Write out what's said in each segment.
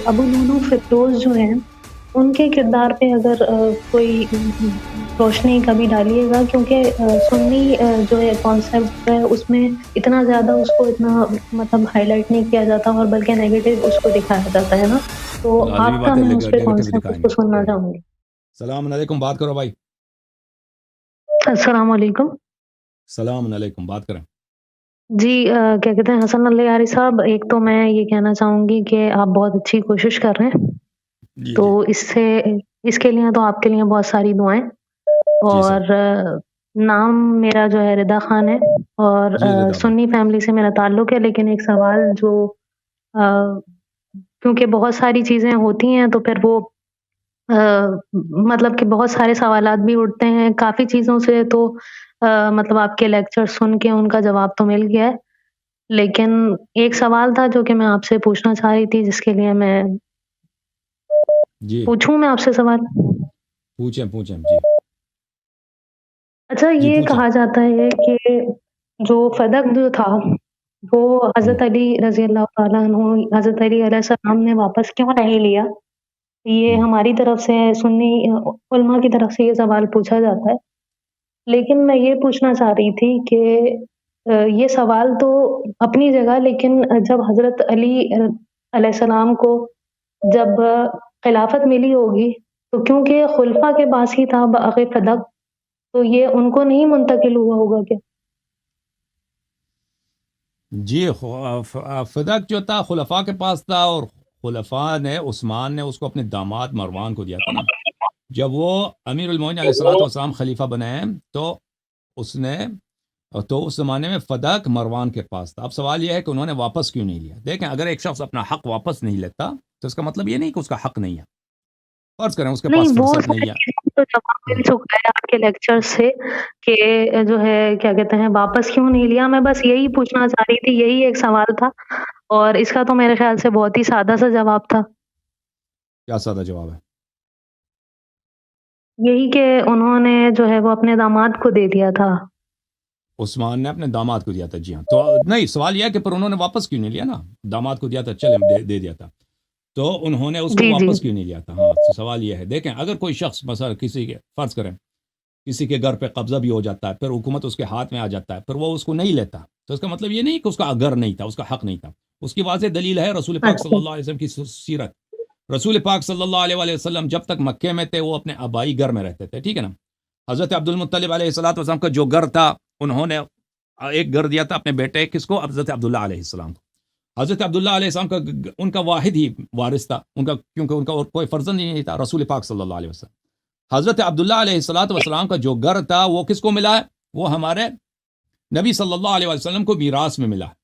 ابو Lulu Firdous جو ہیں ان کے کردار پہ اگر کوئی روشنی کبھی ڈالیے گا، کیونکہ سنی جو ہے کانسیپٹ ہے اس میں اتنا زیادہ اس کو اتنا مطلب ہائی لائٹ نہیں کیا جاتا، اور بلکہ نیگیٹو اس کو دکھایا جاتا ہے نا، تو لازمی آپ کا بات ہے، میں اس پہ نیگیٹو کانسیپٹ اس دکھائیں کو گے۔ سننا چاہوں گی۔ السلام علیکم، بات کرو بھائی۔ السلام علیکم۔ السلام علیکم، بات کریں۔ جی کیا کہتے ہیں حسن اللہ یاری صاحب، ایک تو میں یہ کہنا چاہوں گی کہ آپ بہت اچھی کوشش کر رہے ہیں، جی تو جی اس کے لیے تو آپ کے لیے بہت ساری دعائیں، جی سر۔ اور نام میرا جو ہے رضا خان ہے، اور جی رضا بھائی، سنی فیملی سے میرا تعلق ہے، لیکن ایک سوال جو کیونکہ بہت ساری چیزیں ہوتی ہیں تو پھر وہ مطلب کہ بہت سارے سوالات بھی اٹھتے ہیں کافی چیزوں سے، تو مطلب آپ کے لیکچر سن کے ان کا جواب تو مل گیا ہے، لیکن ایک سوال تھا جو کہ میں آپ سے پوچھنا چاہ رہی تھی، جس کے لیے میں جی پوچھوں میں آپ سے سوال۔ پوچھیں پوچھیں، جی اچھا، جی یہ پوچھیں۔ کہا جاتا ہے کہ جو فدق جو تھا وہ ہم، حضرت علی رضی اللہ تعالیٰ عنہ، حضرت علی علیہ السلام نے واپس کیوں نہیں لیا؟ یہ ہم، ہماری طرف سے سنی علماء کی طرف سے یہ سوال پوچھا جاتا ہے، لیکن میں یہ پوچھنا چاہ رہی تھی کہ یہ سوال تو اپنی جگہ، لیکن جب حضرت علی علیہ السلام کو جب خلافت ملی ہوگی تو کیونکہ خلفاء کے پاس ہی تھا باغ فدق، تو یہ ان کو نہیں منتقل ہوا ہوگا کیا؟ جی فدق جو تھا خلفاء کے پاس تھا، اور خلفاء نے، عثمان نے اس کو اپنے داماد مروان کو دیا تھا نا۔ جب وہ امیر المومنین علیہ الصلوۃ والسلام خلیفہ بنے تو اس نے، تو اس زمانے میں فدق مروان کے پاس تھا۔ اب سوال یہ ہے کہ انہوں نے واپس کیوں نہیں لیا؟ دیکھیں، اگر ایک شخص اپنا حق واپس نہیں لیتا تو اس کا مطلب یہ نہیں کہ اس کا حق نہیں ہے۔ فرض کریں اس کے نہیں، پاس وہ فرصت نہیں ساری ہے۔ چیزوں تو جواب مل چکا ہے آپ کے لیکچر سے کہ جو ہے کیا کہتے ہیں واپس کیوں نہیں لیا، میں بس یہی پوچھنا چاہ رہی تھی، یہی ایک سوال تھا، اور اس کا تو میرے خیال سے بہت ہی سادہ سا جواب تھا، کیا سادہ جواب ہے؟ یہی کہ انہوں نے جو ہے وہ اپنے داماد کو دے دیا تھا۔ عثمان نے اپنے داماد کو دیا تھا، جی ہاں۔ تو نہیں، سوال یہ ہے کہ پر انہوں نے واپس کیوں نہیں لیا نا؟ داماد کو دیا تھا، چلے دے دیا تھا، تو انہوں نے اس کو جی جی واپس کیوں نہیں لیا تھا؟ ہاں، تو سوال یہ ہے، دیکھیں اگر کوئی شخص مثلا کسی کے، فرض کریں کسی کے گھر پہ قبضہ بھی ہو جاتا ہے، پھر حکومت اس کے ہاتھ میں آ جاتا ہے، پھر وہ اس کو نہیں لیتا، تو اس کا مطلب یہ نہیں کہ اس کا گھر نہیں تھا، اس کا حق نہیں تھا۔ اس کی واضح دلیل ہے رسول پاک صلی اچھا اللہ علیہ وسلم کی سیرت۔ رسول پاک صلی اللہ علیہ وآلہ وسلم جب تک مکے میں تھے وہ اپنے آبائی گھر میں رہتے تھے، ٹھیک ہے نا۔ حضرت عبد المطلب علیہ الصلوۃ والسلام کا جو گھر تھا، انہوں نے ایک گھر دیا تھا اپنے بیٹے کس کو؟ حضرت عبداللہ علیہ السلام کو۔ حضرت عبداللہ علیہ السلام کا ان کا واحد ہی وارث تھا ان کا، کیونکہ ان کا اور کوئی فرزند نہیں تھا، رسول پاک صلی اللہ علیہ وسلم۔ حضرت عبداللہ علیہ الصلوۃ والسلام کا جو گھر تھا وہ کس کو ملا ہے؟ وہ ہمارے نبی صلی اللہ علیہ وسلم کو میراث میں ملا ہے۔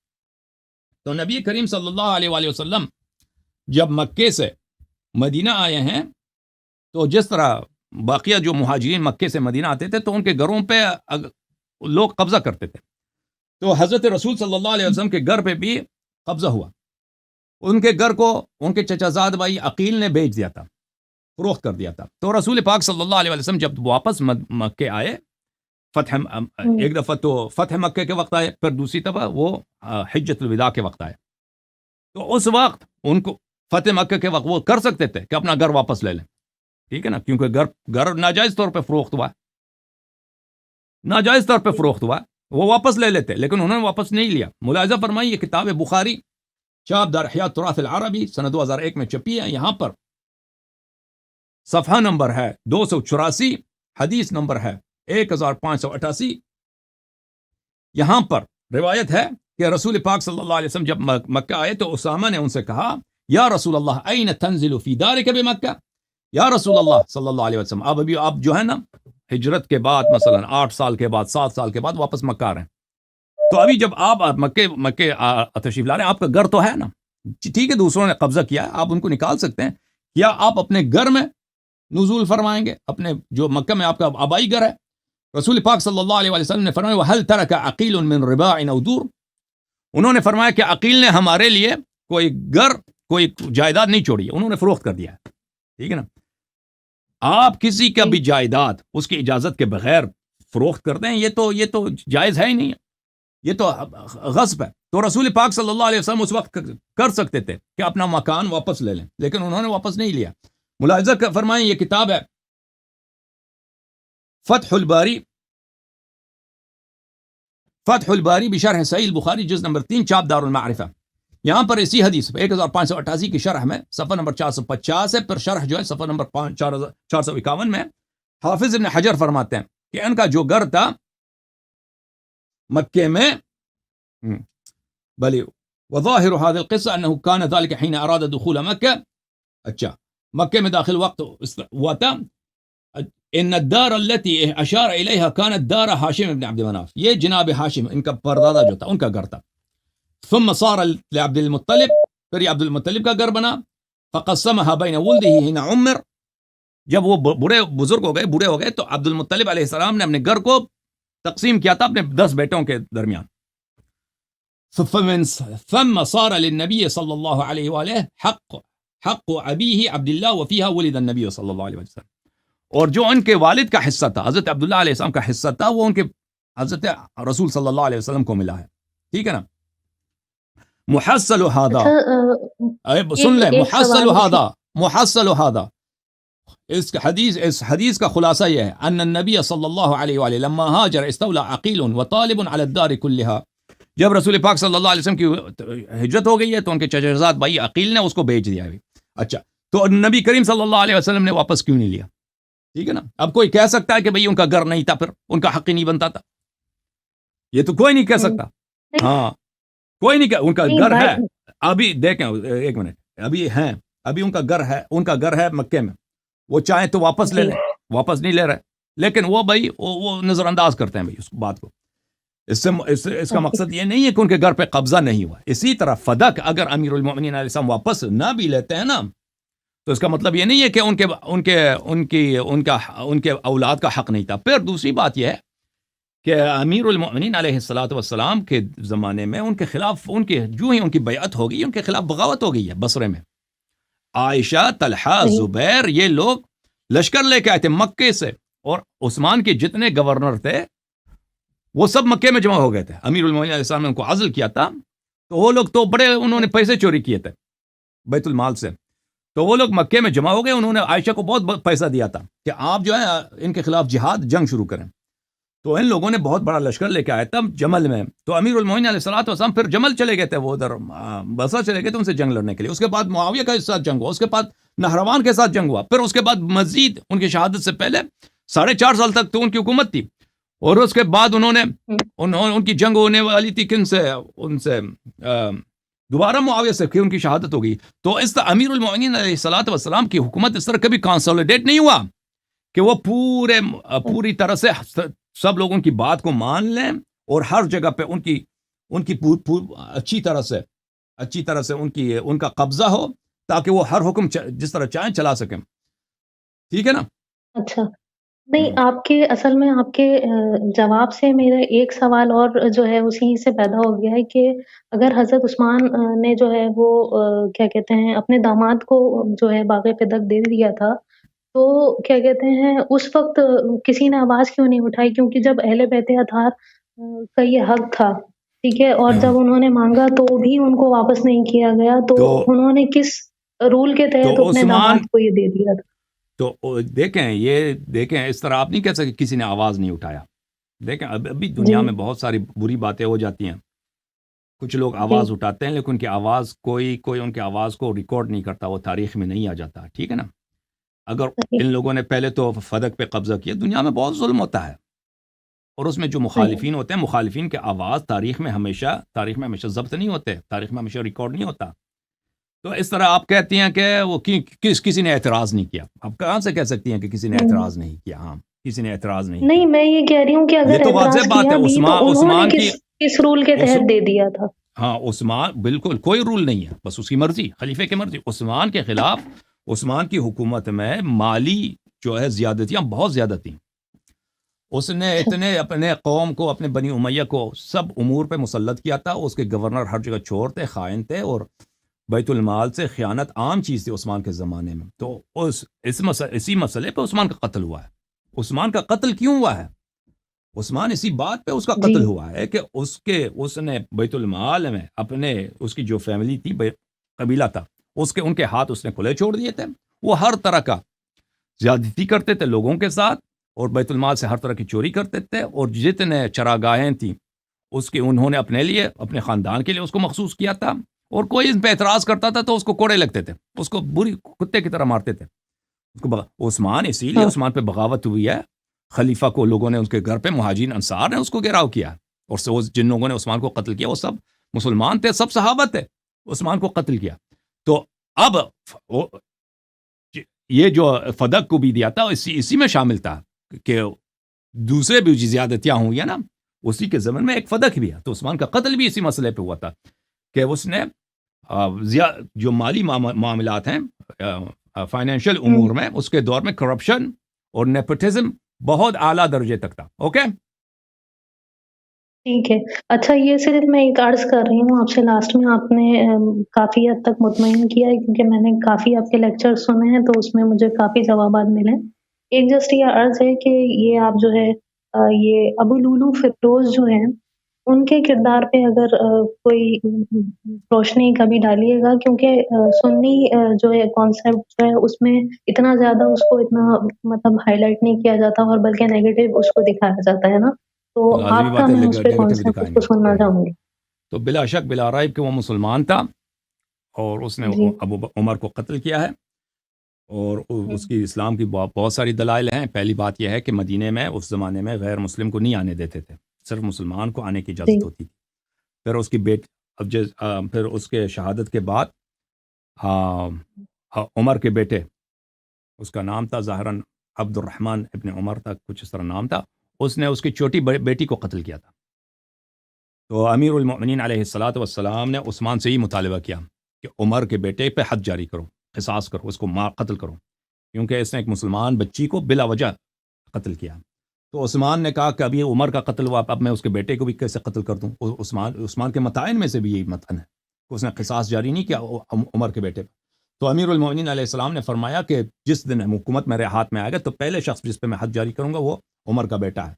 تو نبی کریم صلی اللہ علیہ وآلہ وسلم جب مکے سے مدینہ آئے ہیں، تو جس طرح باقیہ جو مہاجرین مکے سے مدینہ آتے تھے تو ان کے گھروں پہ لوگ قبضہ کرتے تھے، تو حضرت رسول صلی اللہ علیہ وسلم کے گھر پہ بھی قبضہ ہوا۔ ان کے گھر کو ان کے چچا زاد بھائی عقیل نے بیچ دیا تھا، فروخت کر دیا تھا۔ تو رسول پاک صلی اللہ علیہ وسلم جب واپس مکے آئے، ایک دفعہ تو فتح مکے کے وقت آئے، پھر دوسری دفعہ وہ حجۃ الوداع کے وقت آئے، تو اس وقت ان کو فتح مکے کے وقت وہ کر سکتے تھے کہ اپنا گھر واپس لے لیں، ٹھیک ہے نا، کیونکہ گھر ناجائز طور پہ فروخت ہوا ہے، ناجائز طور پہ فروخت ہوا ہے، وہ واپس لے لیتے، لیکن انہوں نے واپس نہیں لیا۔ ملاحظہ فرمائیے، یہ کتاب بخاری چاپ دار احیاء التراث العربی سنہ 2001 میں چھپی ہے، یہاں پر صفحہ نمبر ہے 284، حدیث نمبر ہے 1588۔ یہاں پر روایت ہے کہ رسول پاک صلی اللہ علیہ وسلم جب مکہ آئے تو اسامہ نے ان سے کہا، یا رسول اللہ این تنزل فی دارک بمکہ، یا رسول اللہ صلی اللہ علیہ وسلم آپ جو ہے نا ہجرت کے بعد مثلا 8 سال کے بعد 7 سال کے بعد واپس مکہ آ رہے ہیں، تو ابھی جب آپ مکے تشریف لا رہے ہیں، آپ کا گھر تو ہے نا، ٹھیک ہے، دوسروں نے قبضہ کیا ہے، آپ ان کو نکال سکتے ہیں، یا آپ اپنے گھر میں نزول فرمائیں گے، اپنے جو مکہ میں آپ کا آبائی گھر ہے؟ رسول پاک صلی اللہ علیہ وسلم نے فرمایا، وَهَلْ تَرَكَ عَقِيلٌ مِّن رِبَاعٍ أَوْ دُورٍ، انہوں نے فرمایا کہ عقیل نے ہمارے لیے کوئی گھر، کوئی جائیداد نہیں چھوڑی ہے، انہوں نے فروخت کر دیا ہے، ٹھیک ہے نا۔ آپ کسی کا بھی جائیداد اس کی اجازت کے بغیر فروخت کر دیں، یہ تو جائز ہے ہی نہیں ہے، یہ تو غصب ہے۔ تو رسول پاک صلی اللہ علیہ وسلم اس وقت کر سکتے تھے کہ اپنا مکان واپس لے لیں، لیکن انہوں نے واپس نہیں لیا. ملاحظہ فرمائیں، یہ کتاب ہے فتح الباری بشرح صحیح البخاری، جز نمبر 3، چاپ دار المعرفہ. یہاں پر اسی حدیث 1588 کی شرح میں صفحہ نمبر 450 ہے، پر شرح جو ہے صفحہ نمبر 451 میں حافظ ابن حجر فرماتے ہیں کہ ان کا جو گھر تھا مکے میں، بلی وظاہر هذه القصہ انه كان ذلك حين اراد دخول مکہ. اچھا، مکے میں داخل وقت ہوا تھا. ان الدار التي اشار اليها كانت دار ہاشم ابن عبد مناف، یہ جناب ہاشم ان کا پردادا جو تھا ان کا گھر تھا. ثم صار لعبد المطلب، پھر یہ عبد المطلب کا گھر بنا. فقسمها بين ولده حين عمر، جب وہ بزرگ ہو گئے تو عبد المطلب علیہ السلام نے اپنے گھر کو تقسیم کیا تھا اپنے 10 بیٹوں کے درمیان. ثم صار للنبي صلی اللہ علیہ وآلہ حق ابیہ عبد اللہ وفیہا ولد النبی صلی اللہ علیہ وسلم. اور جو ان کے والد کا حصہ تھا، حضرت عبداللہ علیہ السلام کا حصہ تھا، وہ ان کے حضرت رسول صلی اللہ علیہ وسلم کو ملا ہے. ٹھیک ہے نا؟ محصل هذا، سن لیں، محصل هذا اس حدیث کا خلاصہ یہ ہے ان النبی صلی اللہ علیہ وآلہ لما هاجر استولى عقیل وطالب على الدار كلها. جب رسول پاک صلی اللہ علیہ وسلم کی ہجرت ہو گئی ہے تو ان کے چچرزاد بھائی عقیل نے اس کو بیچ دیا ہے. اچھا، تو نبی کریم صلی اللہ علیہ وسلم نے واپس کیوں نہیں لیا؟ ٹھیک ہے نا؟ اب کوئی کہہ سکتا ہے کہ بھئی ان کا گھر نہیں تھا، پھر ان کا حق ہی نہیں بنتا تھا؟ یہ تو کوئی نہیں کہہ سکتا. ہاں، کوئی نہیں ان کا گھر ہے. ابھی دیکھیں ایک منٹ، ابھی ان کا گھر ہے مکے میں. وہ چاہیں تو واپس لے لیں، واپس نہیں لے رہے، لیکن وہ بھائی وہ نظر انداز کرتے ہیں بھئی اس بات کو. اس کا مقصد یہ نہیں ہے کہ ان کے گھر پہ قبضہ نہیں ہوا. اسی طرح فدق اگر امیر المؤمنین علیہ السلام واپس نہ بھی لیتے ہیں نا، تو اس کا مطلب یہ نہیں ہے کہ ان کے اولاد کا حق نہیں تھا. پھر دوسری بات یہ ہے کہ امیر المؤمنین علیہ الصلوۃ والسلام کے زمانے میں ان کے خلاف جو ہی ان کی بیعت ہو گئی، ان کے خلاف بغاوت ہو گئی ہے بصرے میں. عائشہ، طلحہ، زبیر، یہ لوگ لشکر لے کے آئے تھے مکے سے، اور عثمان کے جتنے گورنر تھے وہ سب مکے میں جمع ہو گئے تھے. امیر المؤمنین علیہ السلام نے ان کو عزل کیا تھا، تو وہ لوگ تو بڑے انہوں نے پیسے چوری کیے تھے بیت المال سے، تو وہ لوگ مکے میں جمع ہو گئے. انہوں نے عائشہ کو بہت پیسہ دیا تھا کہ آپ جو ہے ان کے خلاف جنگ شروع کریں. تو ان لوگوں نے بہت بڑا لشکر لے کے آیا تھا جمل میں. تو امیر المؤمنین علیہ الصلوۃ والسلام پھر جمل چلے گئے تھے، وہ ادھر بصرہ چلے گئے تھے ان سے جنگ لڑنے کے لیے. اس کے بعد معاویہ کے ساتھ جنگ ہوا، اس کے بعد نہروان کے ساتھ جنگ ہوا، پھر اس کے بعد مزید ان کی شہادت سے پہلے 4.5 سال تک تو ان کی حکومت تھی. اور اس کے بعد ان کی جنگ ہونے والی تھی کن سے؟ ان سے دوبارہ معاویہ سے، کہ ان کی شہادت ہو گئی. تو اس طرح امیر المؤمنین علیہ الصلوۃ والسلام کی حکومت اس طرح کبھی کنسولیڈیٹ نہیں ہوا کہ وہ پوری طرح سے سب لوگ ان کی بات کو مان لیں اور ہر جگہ پہ ان کی اچھی طرح سے ان کا قبضہ ہو، تاکہ وہ ہر حکم جس طرح چاہیں چلا سکیں. ٹھیک ہے نا؟ اچھا، نہیں، اصل میں آپ کے جواب سے میرا ایک سوال اور جو ہے اسی سے پیدا ہو گیا ہے کہ اگر حضرت عثمان نے جو ہے وہ کیا کہتے ہیں اپنے داماد کو جو ہے باغ فدق دے دیا تھا، تو کیا کہتے ہیں اس وقت کسی نے آواز کیوں نہیں اٹھائی؟ کیونکہ جب اہل بیت اطہار کا یہ حق تھا، ٹھیک ہے، اور جب انہوں نے مانگا تو بھی ان کو واپس نہیں کیا گیا، تو انہوں نے کس رول کے تحت اپنے داماد کو یہ دے دیا تھا؟ تو دیکھیں اس طرح آپ نہیں کہہ سکتے کسی نے آواز نہیں اٹھایا. دیکھیں ابھی دنیا میں بہت ساری بری باتیں ہو جاتی ہیں. کچھ لوگ آواز اٹھاتے ہیں لیکن ان کی آواز کوئی ان کی آواز کو ریکارڈ نہیں کرتا، وہ تاریخ میں نہیں آ جاتا. ٹھیک ہے نا؟ اگر ان لوگوں نے پہلے تو فدق پہ قبضہ کیا، دنیا میں بہت ظلم ہوتا ہے، اور اس میں جو مخالفین ہوتے ہیں، مخالفین کے آواز تاریخ میں ہمیشہ ضبط نہیں ہوتے، تاریخ میں ہمیشہ ریکارڈ نہیں ہوتا. تو اس طرح آپ کہتی ہیں کہ وہ کسی نے اعتراض نہیں کیا. آپ کہاں سے کہہ سکتی ہیں کہ کسی نے اعتراض نہیں کیا؟ ہاں، کسی نے اعتراض نہیں کیا. میں یہ کہہ رہی ہوں کہ اگر تو واضح بات ہے، عثمان کی کس رول کے تحت دے دیا تھا؟ ہاں، عثمان بالکل کوئی رول نہیں ہے، بس اس کی مرضی، خلیفے کی مرضی. عثمان کے خلاف، عثمان کی حکومت میں مالی جو ہے زیادتیاں بہت زیادہ تھیں. اس نے اتنے اپنے قوم کو، اپنے بنی امیہ کو سب امور پہ مسلط کیا تھا. اس کے گورنر ہر جگہ چور تھے، خائن تھے، اور بیت المال سے خیانت عام چیز تھی عثمان کے زمانے میں. تو اسی مسئلے پہ عثمان کا قتل ہوا ہے. عثمان کا قتل کیوں ہوا ہے؟ عثمان اسی بات پہ اس کا قتل ہوا ہے کہ اس نے بیت المال میں اپنے اس کی جو فیملی تھی قبیلہ تھا ان کے ہاتھ اس نے کھلے چھوڑ دیے تھے. وہ ہر طرح کا زیادتی کرتے تھے لوگوں کے ساتھ اور بیت المال سے ہر طرح کی چوری کرتے تھے, اور جتنے چراگاہیں تھیں انہوں نے اپنے لیے اپنے خاندان کے لیے اس کو مخصوص کیا تھا, اور کوئی ان پہ اعتراض کرتا تھا تو اس کو کوڑے لگتے تھے, اس کو بری کتے کی طرح مارتے تھے. عثمان اسی لیے عثمان پہ بغاوت ہوئی ہے. خلیفہ کو لوگوں نے اس کے گھر پہ مہاجرین انصار نے اس کو گھیراؤ کیا, اور جن لوگوں نے عثمان کو قتل کیا وہ سب مسلمان تھے, سب صحابہ تھے, عثمان کو قتل کیا. تو اب یہ جو فدق کو بھی دیا تھا اسی میں شامل تھا کہ دوسرے بھی زیادتیاں ہوئی ہیں نا, اسی کے زمن میں ایک فدق بھی ہے. تو عثمان کا قتل بھی اسی مسئلے پہ ہوا تھا کہ اس نے جو مالی معاملات ہیں فائنینشیل امور میں, اس کے دور میں کرپشن اور نیپوٹزم بہت اعلیٰ درجے تک تھا. اوکے ٹھیک ہے. اچھا, یہ صرف میں ایک عرض کر رہی ہوں آپ سے, لاسٹ میں آپ نے کافی حد تک مطمئن کیا ہے کیونکہ میں نے کافی آپ کے لیکچر سنے ہیں تو اس میں مجھے کافی جوابات ملے. ایک جسٹ یہ عرض ہے کہ یہ آپ جو ہے یہ ابو لولو فیروز جو ہیں ان کے کردار پہ اگر کوئی روشنی کبھی ڈالیے گا, کیونکہ سنی جو ہے کانسیپٹ جو ہے اس میں اتنا زیادہ اس کو اتنا مطلب ہائی لائٹ نہیں کیا جاتا اور بلکہ نیگیٹو اس کو دکھایا جاتا ہے نا, تو آپ کا میں اس پہ کانسیپٹ کو سننا چاہوں گی. تو بلا شک بلا رائب کہ وہ مسلمان تھا اور اس نے ابو عمر کو قتل کیا ہے, اور اس کی اسلام کی بہت ساری دلائل ہیں. پہلی بات یہ ہے کہ مدینے میں اس زمانے میں غیر مسلم کو نہیں آنے دیتے تھے, صرف مسلمان کو آنے کی اجازت ہوتی تھی. پھر اس کی پھر اس کے شہادت کے بعد عمر کے بیٹے, اس کا نام تھا ظاہراً عبد الرحمن ابن عمر تک کچھ اس طرح نام تھا, اس نے اس کی چھوٹی بیٹی کو قتل کیا تھا. تو امیر المؤمنین علیہ الصلاۃ والسلام نے عثمان سے ہی مطالبہ کیا کہ عمر کے بیٹے پہ حد جاری کرو, قصاص کرو, اس کو قتل کرو, کیونکہ اس نے ایک مسلمان بچی کو بلا وجہ قتل کیا. تو عثمان نے کہا کہ ابھی عمر کا قتل ہوا, اب میں اس کے بیٹے کو بھی کیسے قتل کر دوں. عثمان کے متائن میں سے بھی یہی متن ہے کہ اس نے قصاص جاری نہیں کیا عمر کے بیٹے پہ. تو امیر المؤمنین علیہ السلام نے فرمایا کہ جس دن حکومت میرے ہاتھ میں آئے گا تو پہلے شخص جس پہ میں حد جاری کروں گا وہ عمر کا بیٹا ہے.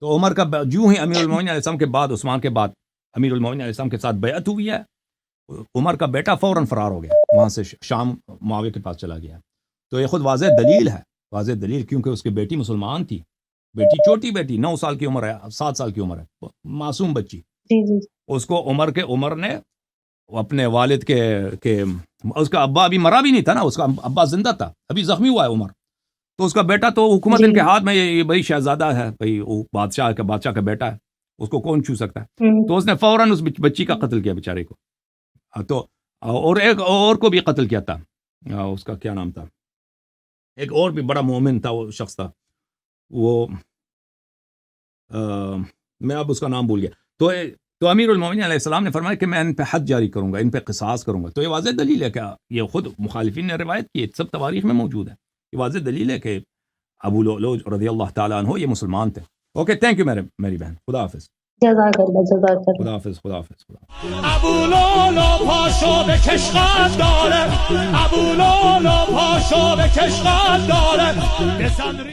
تو عمر کا جو ہی امیر المؤمنین علیہ السلام کے بعد, عثمان کے بعد امیر المؤمنین علیہ السلام کے ساتھ بیعت ہوئی ہے, عمر کا بیٹا فوراً فرار ہو گیا, وہاں سے شام معاویہ کے پاس چلا گیا. تو یہ خود واضح دلیل ہے, واضح دلیل, کیونکہ اس کی بیٹی مسلمان تھی, بیٹی چھوٹی بیٹی 9 سال کی عمر ہے, 7 سال کی عمر ہے, معصوم بچی. اس کو عمر نے اپنے والد کے اس کا ابا ابھی مرا بھی نہیں تھا نا, اس کا ابا زندہ تھا, ابھی زخمی ہوا ہے عمر. تو اس کا بیٹا تو حکومت ان کے ہاتھ میں, یہ بھائی شہزادہ ہے, بھائی بادشاہ کا بیٹا ہے, اس کو کون چھو سکتا ہے. تو اس نے فوراً اس بچی کا قتل کیا بیچارے کو. تو اور ایک اور کو بھی قتل کیا تھا, اس کا کیا نام تھا, ایک اور بھی بڑا مومن تھا وہ شخص تھا, وہ میں اب اس کا نام بھول گیا. تو امیر المومنین علیہ السلام نے فرمایا کہ میں ان پہ حد جاری کروں گا, ان پہ قصاص کروں گا. تو یہ واضح دلیل ہے کہ یہ خود مخالفین نے روایت کی, سب تواریخ میں موجود ہے. یہ واضح دلیل ہے کہ ابو لؤلؤ رضی اللہ تعالیٰ عنہ یہ مسلمان تھے. اوکے, تھینک یو میری بہن, خدا حافظ. خدا حافظ. ابو لؤلؤ پاشو به کشقت داره, ابو لؤلؤ پاشو به کشقت داره.